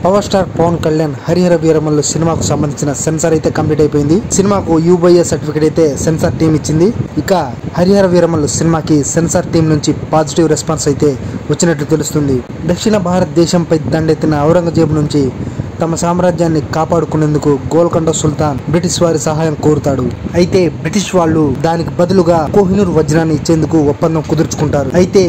Power star Pawan Kalyan Harihara Veeramallu సినిమాకు సంబంధించిన censor అయితే కంప్లీట్ అయిపోయింది. సినిమాకు యూబీఏ సర్టిఫికేట్ అయితే సెన్సార్ టీం ఇచ్చింది. ఇక హరిహర వీరమల్లు సినిమాకి సెన్సార్ టీం నుంచి పాజిటివ్ రెస్పాన్స్ అయితే వచ్చినట్లు తెలుస్తుంది. దక్షిణ భారతదేశంపై దండెత్తిన ఔరంగజేబు నుంచి తమ సామ్రాజ్యాన్ని కాపాడుకునేందుకు గోల్కొండ సుల్తాన్ బ్రిటిష్ వారి సహాయం కోరుతాడు. అయితే బ్రిటిష్ వాళ్ళు దానికి బదులుగా కోహినూర్ వజ్రాన్ని ఇచ్చేందుకు ఒప్పందం కుదుర్చుకుంటారు. అయితే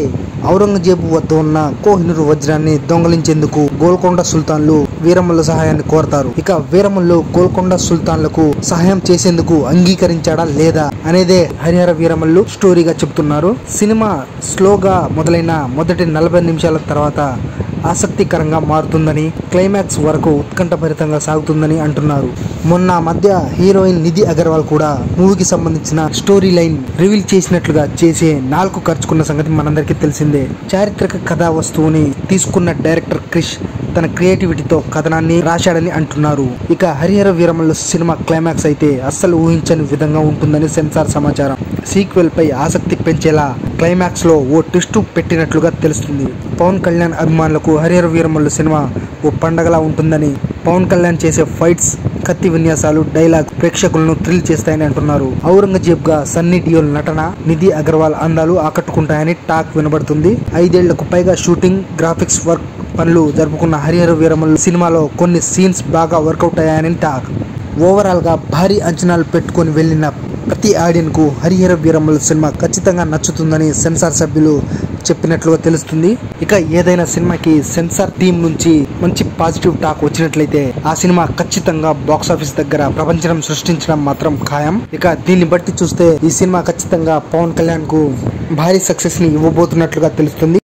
ఔరంగజేబు వద్ద ఉన్న కోహినూర్ వజ్రాన్ని దొంగలించేందుకు గోల్కొండ సుల్తాన్లు వీరమల్లు సహాయాన్ని కోరతారు. ఇక వీరమల్లు గోల్కొండ సుల్తాన్లకు సహాయం చేసేందుకు అంగీకరించాడా లేదా అనేదే హరిహర వీరమల్లు స్టోరీగా చెబుతున్నారు. సినిమా స్లోగా మొదలైన మొదటి 40 నిమిషాల తర్వాత ఆసక్తికరంగా మారుతుందని, క్లైమాక్స్ వరకు ఉత్కంఠభరితంగా సాగుతుందని అంటున్నారు. మొన్న మధ్య హీరోయిన్ నిధి అగర్వాల్ కూడా మూవీకి సంబంధించిన స్టోరీ లైన్ రివీల్ చేసినట్లుగా చేసే 4 ఖర్చుకున్న సంగతి మనందరికీ తెలిసిందే. చారిత్రక కథా వస్తువుని తీసుకున్న డైరెక్టర్ క్రిష్ తన క్రియేటివిటీతో కథనాన్ని రాశాడని అంటున్నారు. ఇక హరిహర వీరమల్లు సినిమా క్లైమాక్స్ అయితే అస్సలు ఊహించని విధంగా ఉంటుందని సెన్సార్ సమాచారం. సీక్వెల్ పై ఆసక్తి పెంచేలా క్లైమాక్స్ లో ఓ ట్విస్ట్ పెట్టినట్లుగా తెలుస్తుంది. పవన్ కళ్యాణ్ అభిమానులకు హరిహర వీరమల్లు సినిమా ఓ పండగలా ఉంటుందని, పవన్ కళ్యాణ్ చేసే ఫైట్స్, కత్తి విన్యాసాలు, డైలాగ్ ప్రేక్షకులను థ్రిల్ చేస్తాయని అంటున్నారు. ఔరంగజేబ్ గా సన్నీ డియోల్ నటన, నిధి అగర్వాల్ అందాలు ఆకట్టుకుంటాయని టాక్ వినబడుతుంది. 5 ఏళ్లకు పైగా షూటింగ్, గ్రాఫిక్స్ వర్క్ పనులు జరుపుకున్న హరిహర వీరమల్లు సినిమాలో కొన్ని సీన్స్ బాగా వర్కౌట్ అయ్యాయని టాక్. ఓవరాల్ గా భారీ అంచనాలు పెట్టుకుని వెళ్లిన ప్రతి ఆడియన్స్ కు హరిహర వీరమల్లు సినిమా ఖచ్చితంగా నచ్చుతుందని సెన్సార్ సభ్యులు చెప్పినట్లుగా తెలుస్తుంది. ఇక ఏదైనా సినిమాకి సెన్సార్ టీం నుంచి మంచి పాజిటివ్ టాక్ వచ్చినట్లయితే ఆ సినిమా ఖచ్చితంగా బాక్సాఫీస్ దగ్గర ప్రపంచం సృష్టించడం మాత్రం ఖాయం. ఇక దీన్ని బట్టి చూస్తే ఈ సినిమా ఖచ్చితంగా పవన్ కళ్యాణ్ కు భారీ సక్సెస్ ని ఇవ్వబోతున్నట్లుగా తెలుస్తుంది.